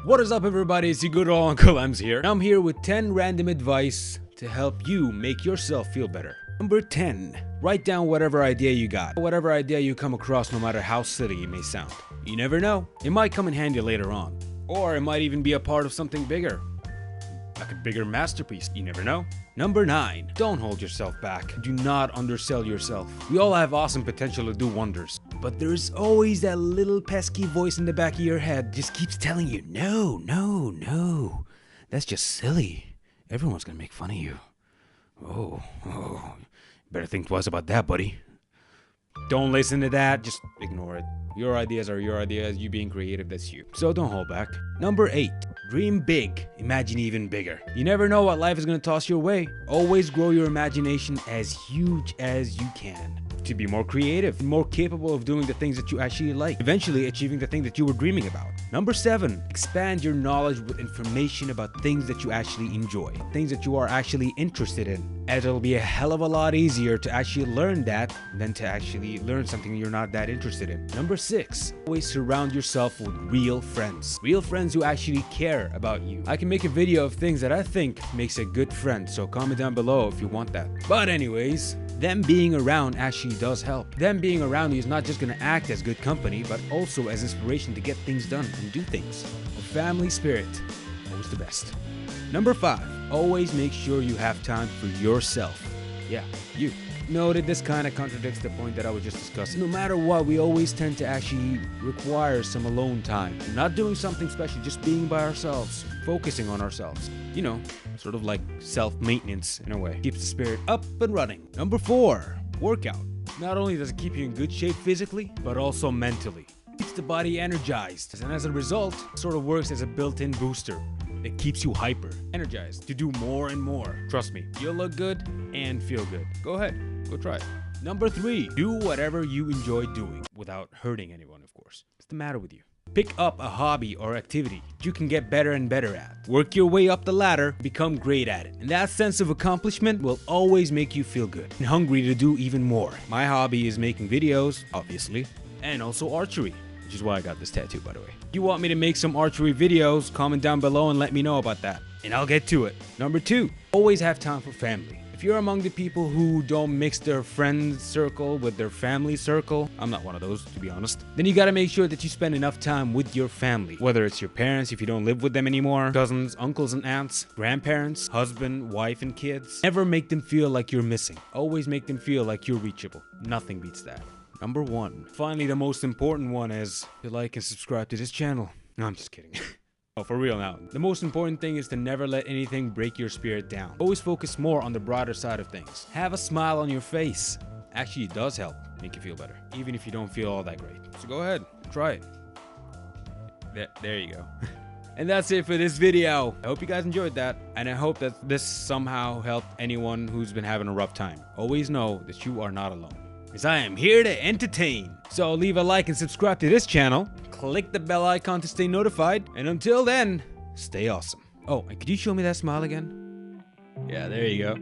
What is up, everybody? It's your good old Uncle Emz here. I'm here with 10 random advice to help you make yourself feel better. Number 10. Write down whatever idea you got. Whatever idea you come across, no matter how silly it may sound. You never know. It might come in handy later on. Or it might even be a part of something bigger. Like a bigger masterpiece. You never know. Number 9. Don't hold yourself back. Do not undersell yourself. We all have awesome potential to do wonders. But there's always that little pesky voice in the back of your head just keeps telling you, no. That's just silly. Everyone's gonna make fun of you. Oh. Better think twice about that, buddy. Don't listen to that. Just ignore it. Your ideas are your ideas. You being creative, that's you. So don't hold back. Number 8. Dream big. Imagine even bigger. You never know what life is going to toss your way. Always grow your imagination as huge as you can. To be more creative, more capable of doing the things that you actually like. Eventually achieving the thing that you were dreaming about. Number 7. Expand your knowledge with information about things that you actually enjoy. Things that you are actually interested in. As it'll be a hell of a lot easier to actually learn that than to actually learn something you're not that interested in. Number 6. Always surround yourself with real friends. Real friends who actually care about you. I can make a video of things that I think makes a good friend, so comment down below if you want that. But anyways, them being around actually does help. Them being around you is not just going to act as good company, but also as inspiration to get things done and do things. The family spirit, always the best. Number 5. Always make sure you have time for yourself. Yeah, you. Noted this kind of contradicts the point that I was just discussing. No matter what, we always tend to actually require some alone time. Not doing something special, just being by ourselves. Focusing on ourselves. You know, sort of like self-maintenance in a way. Keeps the spirit up and running. Number 4. Workout. Not only does it keep you in good shape physically, but also mentally. Keeps the body energized. And as a result, it sort of works as a built-in booster. It keeps you hyper, energized to do more and more. Trust me, you'll look good and feel good. Go ahead, go try it. Number 3, do whatever you enjoy doing without hurting anyone, of course. What's the matter with you? Pick up a hobby or activity you can get better and better at. Work your way up the ladder, become great at it. And that sense of accomplishment will always make you feel good and hungry to do even more. My hobby is making videos, obviously, and also archery. Which is why I got this tattoo, by the way. If you want me to make some archery videos, comment down below and let me know about that. And I'll get to it. Number 2, always have time for family. If you're among the people who don't mix their friend circle with their family circle, I'm not one of those, to be honest, then you gotta make sure that you spend enough time with your family. Whether it's your parents, if you don't live with them anymore, cousins, uncles and aunts, grandparents, husband, wife and kids. Never make them feel like you're missing. Always make them feel like you're reachable. Nothing beats that. Number 1. Finally, the most important one is to like and subscribe to this channel. No, I'm just kidding. Oh, for real now. The most important thing is to never let anything break your spirit down. Always focus more on the broader side of things. Have a smile on your face. Actually, it does help make you feel better, even if you don't feel all that great. So go ahead, try it. There you go. And that's it for this video. I hope you guys enjoyed that, and I hope that this somehow helped anyone who's been having a rough time. Always know that you are not alone, because I am here to entertain. So leave a like and subscribe to this channel. Click the bell icon to stay notified. And until then, stay awesome. Oh, and could you show me that smile again? Yeah, there you go.